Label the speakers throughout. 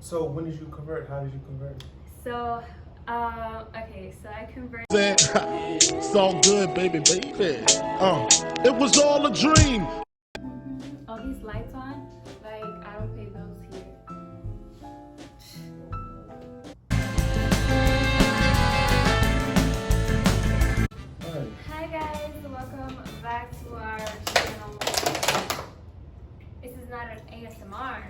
Speaker 1: So when did you convert? How did you convert?
Speaker 2: So, okay, so I converted.
Speaker 3: It's all good, baby. It was all a dream.
Speaker 2: All these lights on, like I don't pay bills here.
Speaker 1: Alright.
Speaker 2: Hi guys, welcome back to our channel. This is not an ASMR.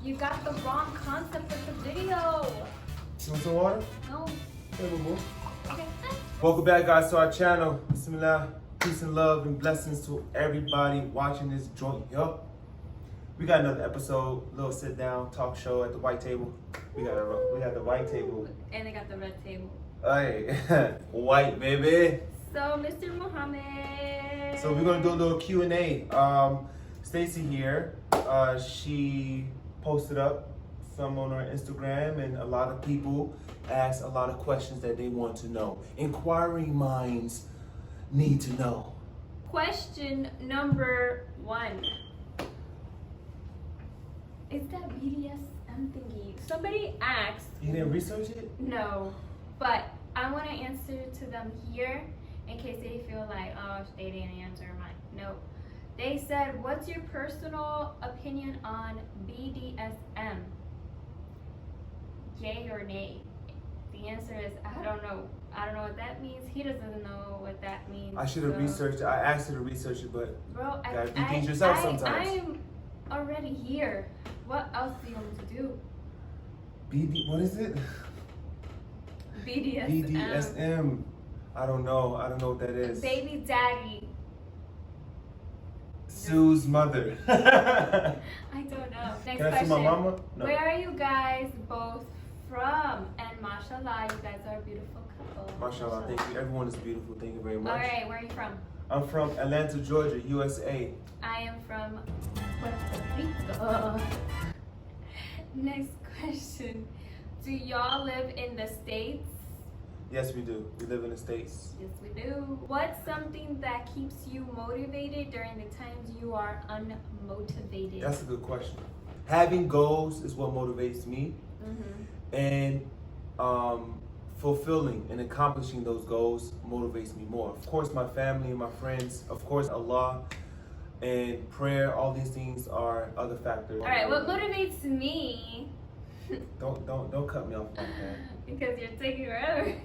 Speaker 2: You got the wrong concept of the video.
Speaker 1: You want some water?
Speaker 2: No.
Speaker 1: Hey, boo boo.
Speaker 2: Okay.
Speaker 1: Welcome back, guys, to our channel. Bismillah. Peace and love and blessings to everybody watching this joint. Yup. We got another episode, little sit down talk show at the white table. We got the white table.
Speaker 2: And they got the red table.
Speaker 1: Hey, white baby.
Speaker 2: So, Mr. Muhammad.
Speaker 1: So we're gonna do a little Q&A. Stacy here, she posted up some on her Instagram, and a lot of people asked a lot of questions that they want to know. Inquiring minds need to know.
Speaker 2: Question number 1. Is that BDSM thingy? Somebody asked.
Speaker 1: You didn't research it?
Speaker 2: No, but I want to answer to them here in case they feel like, oh, they didn't answer mine. No. They said, what's your personal opinion on BDSM? Yay or nay? The answer is, I don't know. I don't know what that means. He doesn't know what that means.
Speaker 1: I should have researched it. I asked her to research it, but
Speaker 2: Bro,
Speaker 1: you gotta do things yourself sometimes.
Speaker 2: I'm already here. What else do you want me to do?
Speaker 1: what is it?
Speaker 2: BDSM.
Speaker 1: BDSM. I don't know. I don't know what that is.
Speaker 2: Baby daddy.
Speaker 1: Sue's mother.
Speaker 2: I don't know. Next
Speaker 1: Can I
Speaker 2: question.
Speaker 1: see my mama? No.
Speaker 2: Where are you guys both from? And mashallah, you guys are a beautiful couple.
Speaker 1: Mashallah, thank you. Everyone is beautiful. Thank you very much.
Speaker 2: Alright, where are you from?
Speaker 1: I'm from Atlanta, Georgia, USA.
Speaker 2: I am from Puerto Rico. Next question. Do y'all live in the States?
Speaker 1: Yes, we do. We live in the States.
Speaker 2: Yes, we do. What's something that keeps you motivated during the times you are unmotivated?
Speaker 1: That's a good question. Having goals is what motivates me.
Speaker 2: Mm-hmm.
Speaker 1: And fulfilling and accomplishing those goals motivates me more. Of course, my family and my friends, of course, Allah and prayer, all these things are other factors.
Speaker 2: All right, what motivates me?
Speaker 1: Don't cut me off like that.
Speaker 2: Because you're taking forever.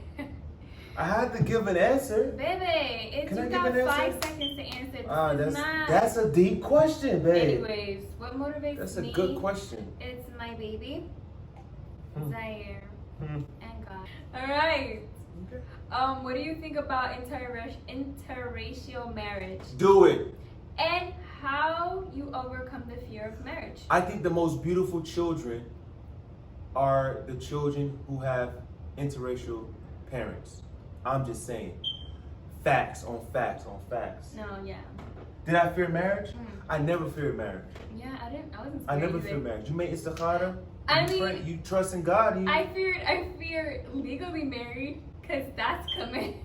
Speaker 1: I had to give an answer.
Speaker 2: Baby, it
Speaker 1: Can I
Speaker 2: took
Speaker 1: give
Speaker 2: out
Speaker 1: an
Speaker 2: 5
Speaker 1: answer?
Speaker 2: seconds to answer. This is not.
Speaker 1: That's a deep question, babe.
Speaker 2: Anyways, what motivates
Speaker 1: That's
Speaker 2: me?
Speaker 1: a good question.
Speaker 2: It's my baby, Zaire,
Speaker 1: Hmm.
Speaker 2: and God. All right.
Speaker 1: Okay.
Speaker 2: What do you think about interracial marriage?
Speaker 1: Do it.
Speaker 2: And how you overcome the fear of marriage?
Speaker 1: I think the most beautiful children are the children who have interracial parents. I'm just saying. Facts on facts on facts.
Speaker 2: No, yeah.
Speaker 1: Did I fear marriage?
Speaker 2: Mm.
Speaker 1: I never feared marriage.
Speaker 2: Yeah, I wasn't
Speaker 1: I
Speaker 2: scared
Speaker 1: never
Speaker 2: either.
Speaker 1: feared marriage. You made istikhara.
Speaker 2: I
Speaker 1: You
Speaker 2: mean,
Speaker 1: you trust in God.
Speaker 2: I fear legally married, cause that's coming.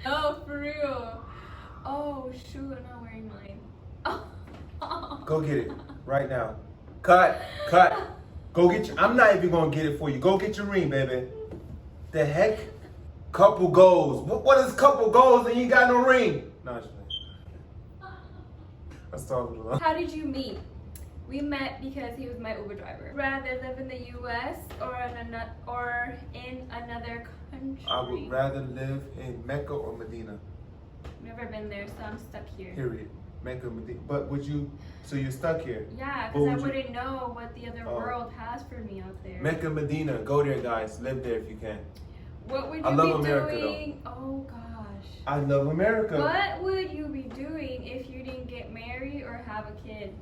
Speaker 2: No, for real. Oh shoot, I'm not wearing mine.
Speaker 1: Go get it right now. Cut. Go get your. I'm not even gonna get it for you. Go get your ring, baby. The heck? Couple goals. What is couple goals and you ain't got no ring? No, I'm just playing. Let's talk about it.
Speaker 2: How did you meet? We met because he was my Uber driver. Rather live in the U.S. or in another country.
Speaker 1: I would rather live in Mecca or Medina.
Speaker 2: Never been there, so I'm stuck here.
Speaker 1: Period. Mecca, Medina. But would you? So you're stuck here.
Speaker 2: Yeah,
Speaker 1: But
Speaker 2: because I
Speaker 1: would you-
Speaker 2: wouldn't know what the other world has for me out there.
Speaker 1: Mecca, Medina. Go there, guys. Live there if you can.
Speaker 2: What would you
Speaker 1: I love
Speaker 2: be
Speaker 1: America,
Speaker 2: doing? Oh gosh.
Speaker 1: I love America.
Speaker 2: What would you be doing if you didn't get married or have a kid?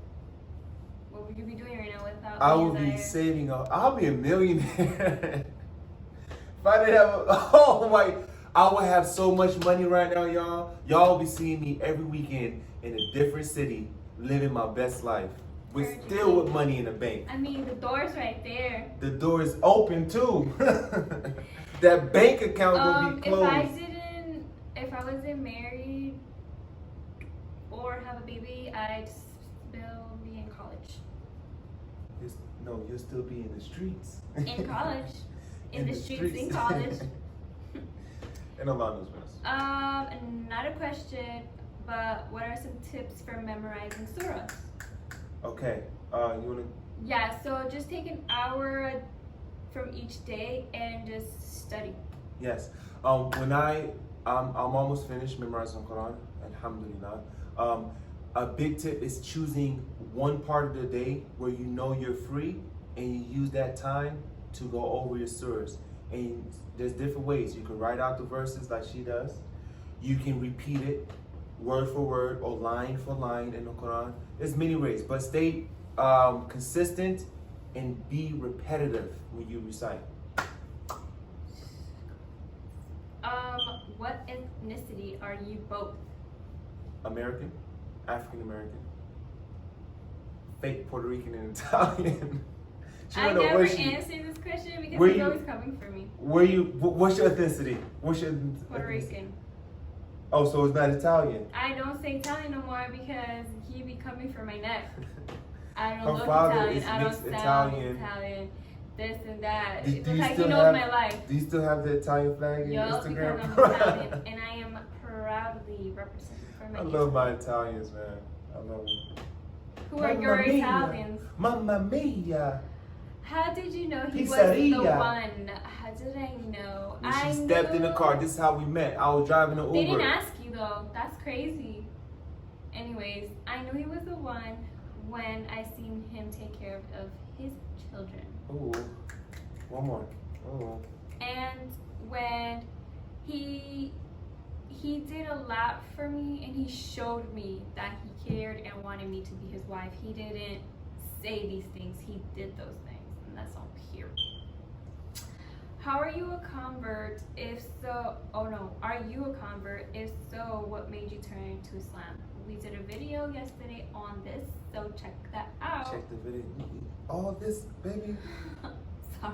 Speaker 2: What would you be doing right now without
Speaker 1: I
Speaker 2: me,
Speaker 1: would be
Speaker 2: Zaire?
Speaker 1: saving up. I'll be a millionaire. If I didn't have oh my, I would have so much money right now, y'all. Y'all will be seeing me every weekend in a different city, living my best life. With still with money in the bank.
Speaker 2: I mean, the door's right there.
Speaker 1: The door is open too. That bank account will be closed.
Speaker 2: If I wasn't married or have a baby, I'd still be in college.
Speaker 1: No, you'll still be in the streets.
Speaker 2: In college. In the streets in college.
Speaker 1: And Allah knows best.
Speaker 2: Not a question, but what are some tips for memorizing surahs?
Speaker 1: Okay. You wanna?
Speaker 2: Yeah, so just take an hour from each day and just study.
Speaker 1: Yes. When I'm almost finished memorizing Quran. Alhamdulillah. A big tip is choosing one part of the day where you know you're free, and you use that time to go over your surahs. And there's different ways. You can write out the verses like she does. You can repeat it word for word or line for line in the Quran. There's many ways, but stay consistent and be repetitive when you recite.
Speaker 2: What ethnicity are you both?
Speaker 1: American, African American, fake Puerto Rican and Italian.
Speaker 2: I never answered this question because he's always coming for me.
Speaker 1: What's your ethnicity? What's your
Speaker 2: Puerto Rican.
Speaker 1: Oh, so it's not Italian.
Speaker 2: I don't say Italian no more because he be coming for my neck. I don't
Speaker 1: Her
Speaker 2: look
Speaker 1: father
Speaker 2: Italian.
Speaker 1: is
Speaker 2: I don't
Speaker 1: mixed
Speaker 2: sound
Speaker 1: Italian.
Speaker 2: Italian. This and that.
Speaker 1: Do
Speaker 2: It's
Speaker 1: you
Speaker 2: like he
Speaker 1: still
Speaker 2: knows
Speaker 1: have-
Speaker 2: my life.
Speaker 1: Do you still have the Italian flag in your
Speaker 2: Yup,
Speaker 1: Instagram?
Speaker 2: because I'm Italian, and I am proudly represented for my
Speaker 1: I love my Italians, man. I love them.
Speaker 2: Who are your
Speaker 1: Mamma mia.
Speaker 2: Italians?
Speaker 1: Mamma mia.
Speaker 2: How did you know he was the
Speaker 1: Pizzeria.
Speaker 2: one? How did I know?
Speaker 1: When
Speaker 2: I
Speaker 1: she stepped in the
Speaker 2: knew-
Speaker 1: car, this is how we met. I was driving an
Speaker 2: They
Speaker 1: Uber.
Speaker 2: didn't ask you though. That's crazy. Anyways, I knew he was the one when I seen him take care of his children.
Speaker 1: Ooh. One more. Ooh.
Speaker 2: And when he did a lot for me, and he showed me that he cared and wanted me to be his wife. He didn't say these things, he did those things, and that's all pure. How are you a convert? If so, are you a convert? If so, what made you turn to Islam? We did a video yesterday on this, so check that out.
Speaker 1: Check the video. All this, baby.
Speaker 2: Sorry.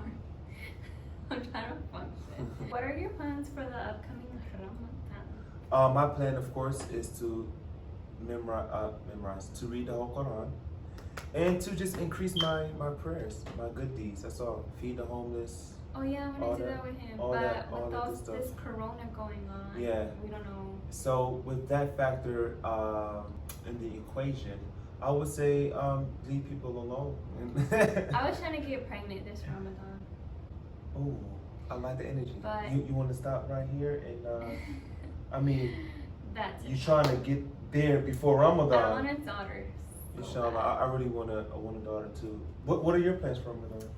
Speaker 2: I'm trying to function. What are your plans for the upcoming Ramadan?
Speaker 1: My plan, of course, is to memorize, to read the whole Quran, and to just increase my prayers, my good deeds. That's all. Feed the homeless.
Speaker 2: Oh yeah, I'm
Speaker 1: all
Speaker 2: gonna do
Speaker 1: that-
Speaker 2: that with him.
Speaker 1: all
Speaker 2: But
Speaker 1: that- all
Speaker 2: with
Speaker 1: that
Speaker 2: those,
Speaker 1: good
Speaker 2: this
Speaker 1: stuff.
Speaker 2: corona going on,
Speaker 1: Yeah.
Speaker 2: we don't know.
Speaker 1: So with that factor in the equation, I would say leave people alone.
Speaker 2: I was trying to get pregnant this Ramadan.
Speaker 1: Oh, I like the energy.
Speaker 2: But-
Speaker 1: You want to stop right here and I mean,
Speaker 2: That's
Speaker 1: you
Speaker 2: it.
Speaker 1: trying to get there before
Speaker 2: I
Speaker 1: Ramadan.
Speaker 2: want a daughter. so
Speaker 1: Inshallah,
Speaker 2: bad.
Speaker 1: I really want a daughter too. What are your plans for Ramadan?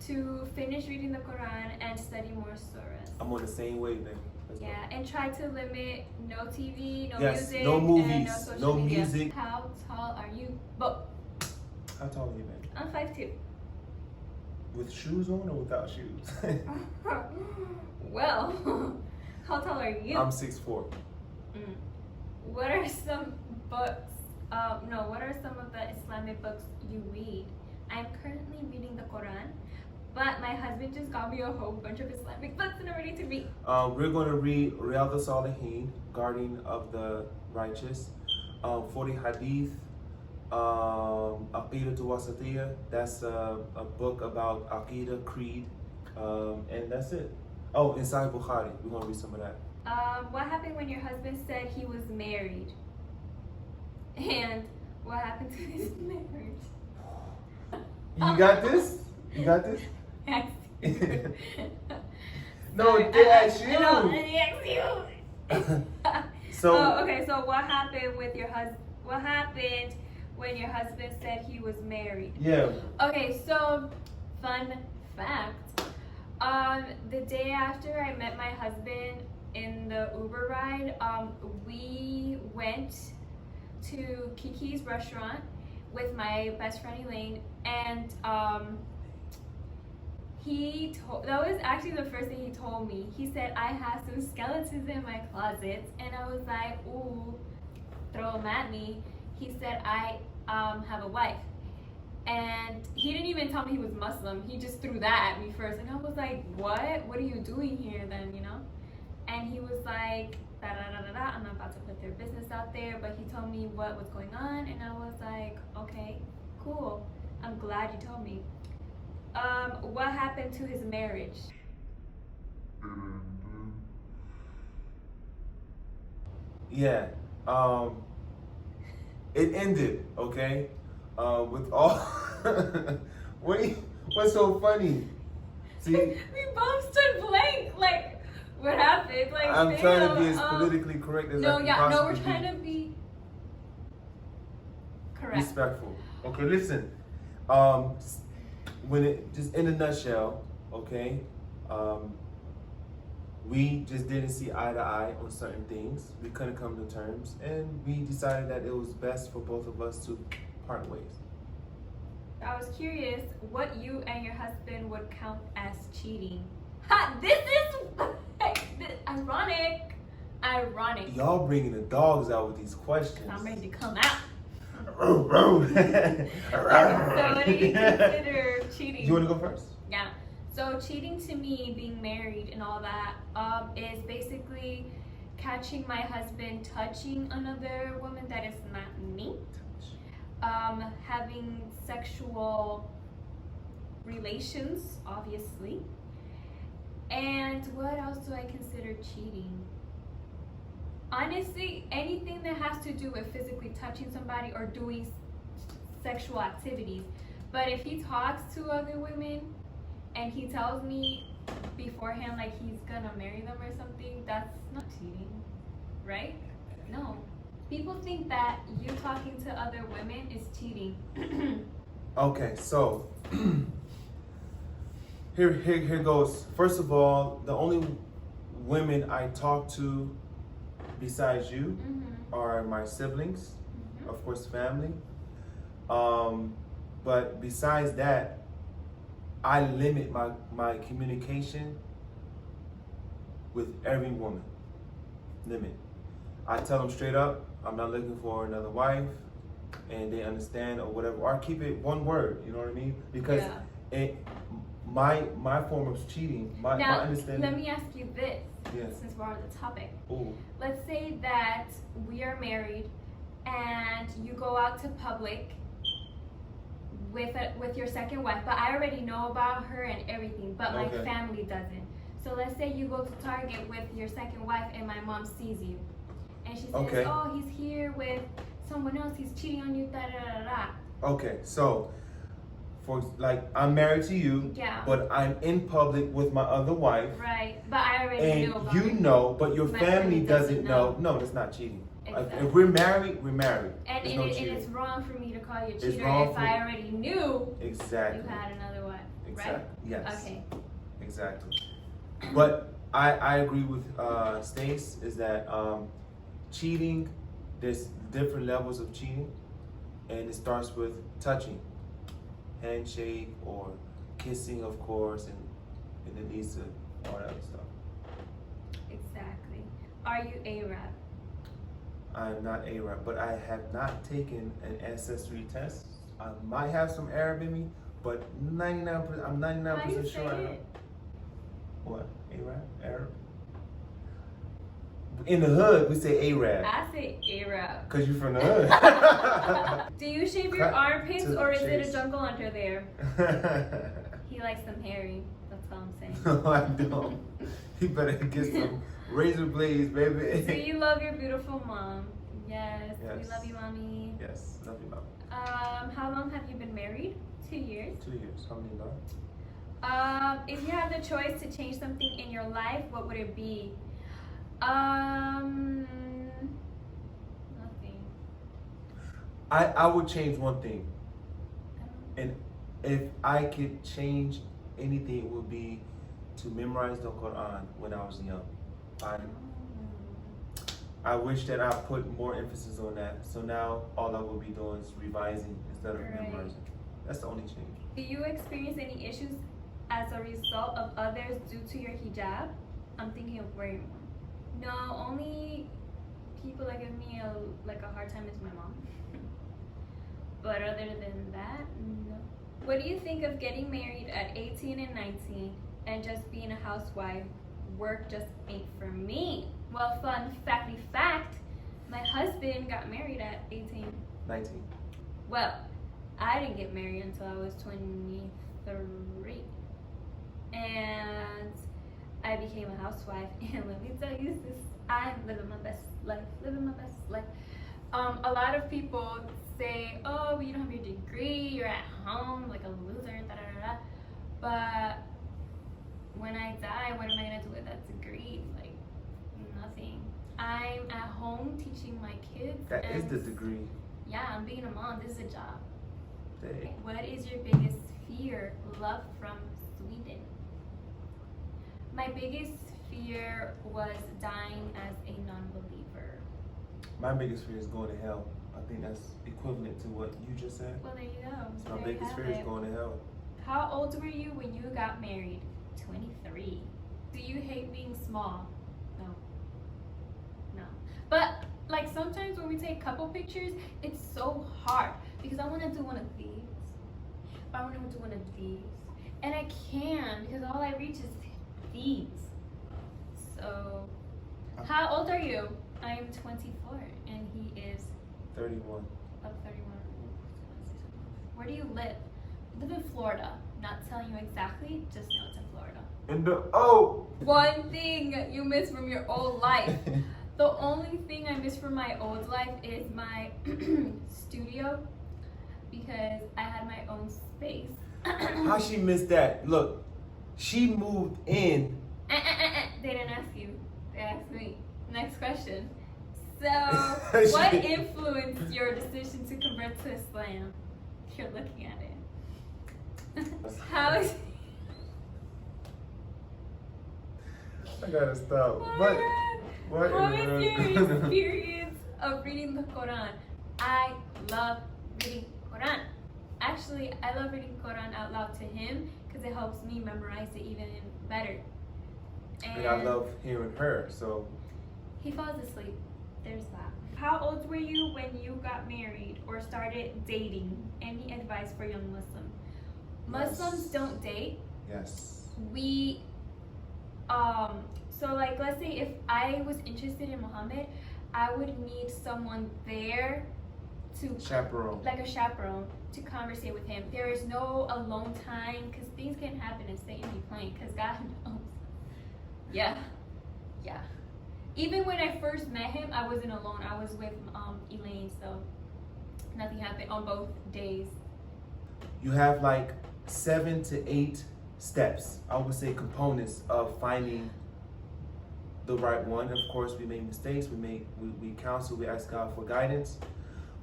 Speaker 2: To finish reading the Quran and study more surahs.
Speaker 1: I'm on the same wavelength. Let's go.
Speaker 2: Yeah, and try to limit no TV, no
Speaker 1: Yes,
Speaker 2: music,
Speaker 1: no
Speaker 2: and
Speaker 1: movies,
Speaker 2: no social
Speaker 1: no
Speaker 2: media.
Speaker 1: music.
Speaker 2: How tall are you? But
Speaker 1: How tall are you, man?
Speaker 2: I'm 5'2".
Speaker 1: With shoes on or without shoes?
Speaker 2: Well, how tall are you?
Speaker 1: I'm 6'4".
Speaker 2: What are some books? What are some of the Islamic books you read? I'm currently reading the Quran, but my husband just got me a whole bunch of Islamic books and I'm ready to read.
Speaker 1: We're going to read Riyadh al-Salihin, Guardian of the Righteous, 40 Hadith, Aqidah Wasatiyah. That's a book about Aqidah, Creed, and that's it. Oh, in Sahih Bukhari. We're going to read some of that.
Speaker 2: What happened when your husband said he was married? And what happened to his marriage?
Speaker 1: You got this? You got this?
Speaker 2: Yes.
Speaker 1: No, they asked you.
Speaker 2: No, they asked you.
Speaker 1: So,
Speaker 2: okay. So what happened with your husband? What happened when your husband said he was married?
Speaker 1: yeah.
Speaker 2: Okay. So, fun fact. The day after I met my husband in the Uber ride, we went to Kiki's restaurant with my best friend Elaine, and that was actually the first thing he told me. He said, I have some skeletons in my closet, and I was like, ooh, throw them at me. He said, I have a wife. And he didn't even tell me he was Muslim. He just threw that at me first. And I was like, what? What are you doing here then, you know? And he was like, da-da-da-da-da, I'm not about to put their business out there. But he told me what was going on. And I was like, okay, cool. I'm glad. glad you told me. What happened to his marriage?
Speaker 1: Yeah. It ended, okay? With all what's so funny? See,
Speaker 2: We both stood blank. Like, what happened? Like,
Speaker 1: I'm trying to be as
Speaker 2: damn,
Speaker 1: politically correct as I
Speaker 2: No,
Speaker 1: can
Speaker 2: yeah, no,
Speaker 1: possibly
Speaker 2: we're trying to be correct.
Speaker 1: respectful. Okay, listen. When it just in a nutshell, okay, we just didn't see eye to eye on certain things. We couldn't come to terms, and we decided that it was best for both of us to part ways.
Speaker 2: I was curious what you and your husband would count as cheating. Ha! This is ironic. Ironic.
Speaker 1: Y'all bringing the dogs out with these questions.
Speaker 2: I'm ready to come out.
Speaker 1: Row, row.
Speaker 2: So what do you consider cheating?
Speaker 1: You want to go first?
Speaker 2: Yeah. So cheating to me, being married and all that, is basically catching my husband touching another woman that is not me. Having sexual relations, obviously. And what else do I consider cheating? Honestly, anything that has to do with physically touching somebody or doing sexual activities. But if he talks to other women and he tells me beforehand like he's gonna marry them or something, that's not cheating, right? No. People think that you talking to other women is cheating.
Speaker 1: Okay, so here goes. First of all, the only women I talk to besides you are my siblings, of course, family. But besides that, I limit my communication with every woman. Limit. I tell them straight up, I'm not looking for another wife, and they understand or whatever. Or I keep it one word, you know what I mean? Because my form of cheating, my understanding.
Speaker 2: Let me ask you this, since we're on the topic.
Speaker 1: Ooh.
Speaker 2: Let's say that we are married and you go out to public with your second wife, but I already know about her and everything, but my family doesn't. So let's say you go to Target with your second wife and my mom sees you. And she says, oh, he's here with someone else, he's cheating on you, da da da da.
Speaker 1: Okay, so for like I'm married to you, but I'm in public with my other wife.
Speaker 2: Right, but I already knew about it.
Speaker 1: And you know, but your family doesn't know. No, that's not cheating. Exactly. If we're married, we're married.
Speaker 2: And it's wrong for me to call you a cheater if I already knew you had another wife, right?
Speaker 1: Yes.
Speaker 2: Okay.
Speaker 1: Exactly. But I agree with Stace, is that cheating, there's different levels of cheating, and it starts with touching, handshake or kissing, of course, and it leads to all that other stuff.
Speaker 2: Exactly. Are you Arab?
Speaker 1: I'm not Arab, but I have not taken an ancestry test. I might have some Arab in me, but 99%, I'm 99% sure I am. What? Arab? In the hood, we say Arab.
Speaker 2: I say Arab.
Speaker 1: Because you're from the hood.
Speaker 2: Do you shave your armpits or is it a jungle under there? He likes them hairy. That's all I'm saying.
Speaker 1: No, I don't. You better get some razor blades, baby.
Speaker 2: Do you love your beautiful mom? Yes. We love you, mommy.
Speaker 1: Yes, love you, mom.
Speaker 2: How long have you been married? 2 years.
Speaker 1: 2 years. How many love?
Speaker 2: If you had the choice to change something in your life, what would it be? Nothing.
Speaker 1: I would change one thing. And if I could change anything, it would be to memorize the Quran when I was young. I wish that I put more emphasis on that. So now all I will be doing is revising instead of memorizing. That's the only change.
Speaker 2: Do you experience any issues as a result of others due to your hijab? I'm thinking of wearing one. No, only people that give me a hard time is my mom. But other than that, no. What do you think of getting married at 18 and 19 and just being a housewife? Work just ain't for me. Well, fun fact, my husband got married at 18.
Speaker 1: 19.
Speaker 2: Well, I didn't get married until I was 23. And I became a housewife. And let me tell you this, I'm living my best life. A lot of people say, oh, but you don't have your degree, you're at home like a loser, da da da da. But when I die, what am I gonna do with that degree? Like, nothing. I'm at home teaching my kids.
Speaker 1: That is the degree.
Speaker 2: Yeah, I'm being a mom. This is a job.
Speaker 1: Dang.
Speaker 2: What is your biggest fear? Love from Sweden. My biggest fear was dying as a non-believer.
Speaker 1: My biggest fear is going to hell. I think that's equivalent to what you just said.
Speaker 2: Well, there you go.
Speaker 1: My
Speaker 2: There you
Speaker 1: biggest
Speaker 2: have
Speaker 1: fear is
Speaker 2: it.
Speaker 1: going to hell.
Speaker 2: How old were you when you got married? 23. Do you hate being small? No. No. But like sometimes when we take couple pictures, it's so hard because I want to do one of these. I want to do one of these. And I can because all I reach is these. So, how old are you? I am 24 and he is
Speaker 1: 31.
Speaker 2: of 31. Where do you live? I live in Florida. Not telling you exactly, just know it's in Florida.
Speaker 1: And oh!
Speaker 2: One thing you miss from your old life. The only thing I miss from my old life is my studio because I had my own space.
Speaker 1: How she missed that? Look, she moved in.
Speaker 2: They didn't ask you. They asked me. Next question. So,
Speaker 1: She-
Speaker 2: what influenced your decision to convert to Islam? You're looking at it. How is...
Speaker 1: I gotta stop.
Speaker 2: Oh
Speaker 1: But
Speaker 2: my God. How is your experience of reading the Quran? I love reading Quran. Actually, I love reading Quran out loud to him because it helps me memorize it even better.
Speaker 1: And I love hearing her, so.
Speaker 2: He falls asleep. There's that. How old were you when you got married or started dating? Any advice for young Muslims? Muslims don't date.
Speaker 1: Yes.
Speaker 2: We, so like let's say if I was interested in Muhammad, I would need someone there to
Speaker 1: Chaperone.
Speaker 2: like a chaperone to conversate with him. There is no alone time because things can happen and Satan be playing because God knows. Yeah. Even when I first met him, I wasn't alone. I was with Elaine, so nothing happened on both days.
Speaker 1: You have like 7 to 8 steps, I would say components of finding the right one. Of course, we make mistakes, we counsel, we ask God for guidance.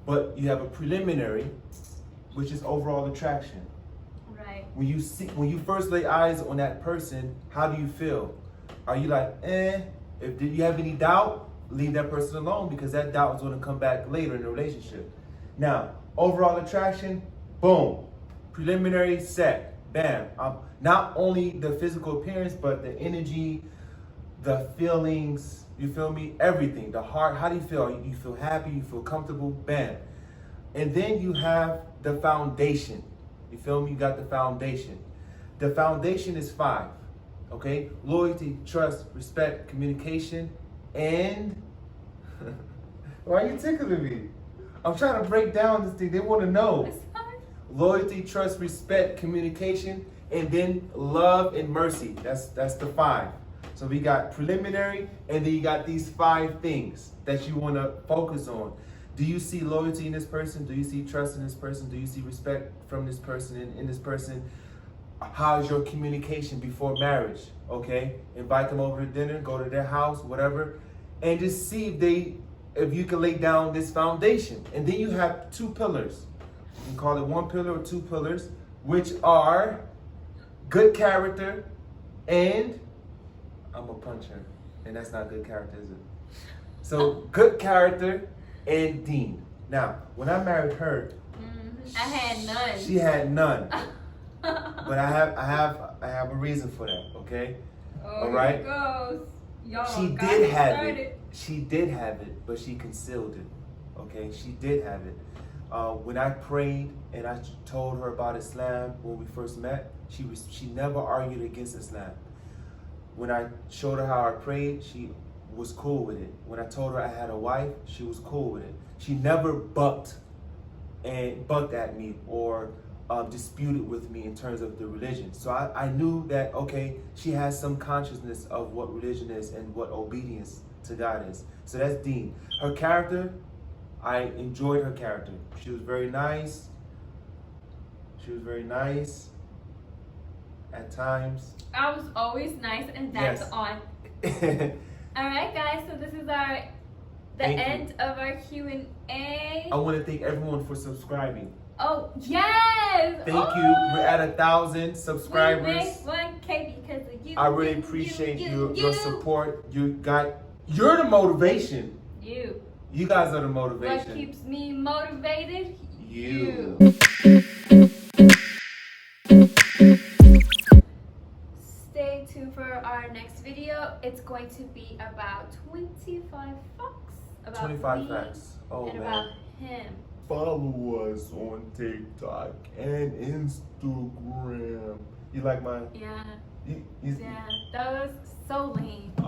Speaker 1: But you have a preliminary, which is overall attraction.
Speaker 2: Right.
Speaker 1: When you first lay eyes on that person, how do you feel? Are you like, If you have any doubt, leave that person alone because that doubt is going to come back later in the relationship. Now, overall attraction, boom. Preliminary set, bam. Not only the physical appearance, but the energy, the feelings, you feel me? Everything, the heart, how do you feel? You feel happy, you feel comfortable, bam. And then you have the foundation. You feel me? You got the foundation. The foundation is 5. Okay, loyalty, trust, respect, communication, and why are you tickling me? I'm trying to break down this thing. They want to know. Loyalty, trust, respect, communication, and then love and mercy. That's the 5. So we got preliminary, and then you got these 5 things that you want to focus on. Do you see loyalty in this person? Do you see trust in this person? Do you see respect from this person in this person? How's your communication before marriage? Okay, invite them over to dinner, go to their house, whatever, and just see if you can lay down this foundation. And then you have 2 pillars. You can call it 1 pillar or 2 pillars, which are good character and I'm a puncher, and that's not good character, is it? So good character and deen. Now, when I married her,
Speaker 2: I had none.
Speaker 1: She had none. But I have a reason for that, okay? All right.
Speaker 2: Here it goes. Y'all
Speaker 1: She
Speaker 2: got
Speaker 1: did
Speaker 2: me
Speaker 1: have
Speaker 2: started.
Speaker 1: it. She did have it, but she concealed it. Okay, she did have it. When I prayed and I told her about Islam when we first met, she never argued against Islam. When I showed her how I prayed, she was cool with it. When I told her I had a wife, she was cool with it. She never bucked and bucked at me or disputed with me in terms of the religion. So I knew that, okay, she has some consciousness of what religion is and what obedience to God is. So that's Dean. Her character, I enjoyed her character. She was very nice. She was very nice at times.
Speaker 2: I was always nice, and that's
Speaker 1: Yes.
Speaker 2: on. All right, guys. So this is the
Speaker 1: Thank you.
Speaker 2: end of our Q&A.
Speaker 1: I want to thank everyone for subscribing.
Speaker 2: Oh yes!
Speaker 1: Thank you. We're at 1,000 subscribers.
Speaker 2: We make 1K because of you.
Speaker 1: I really
Speaker 2: you,
Speaker 1: appreciate
Speaker 2: you,
Speaker 1: your support. You're the motivation.
Speaker 2: You.
Speaker 1: You guys are the
Speaker 2: What
Speaker 1: motivation.
Speaker 2: keeps me motivated?
Speaker 1: You.
Speaker 2: Stay tuned for our next video. It's going to be about 25 facts about
Speaker 1: 25
Speaker 2: me
Speaker 1: facts. Oh
Speaker 2: and
Speaker 1: man.
Speaker 2: about him.
Speaker 1: Follow us on TikTok and Instagram. You like mine?
Speaker 2: Yeah.
Speaker 1: You,
Speaker 2: Yeah. That was so lame.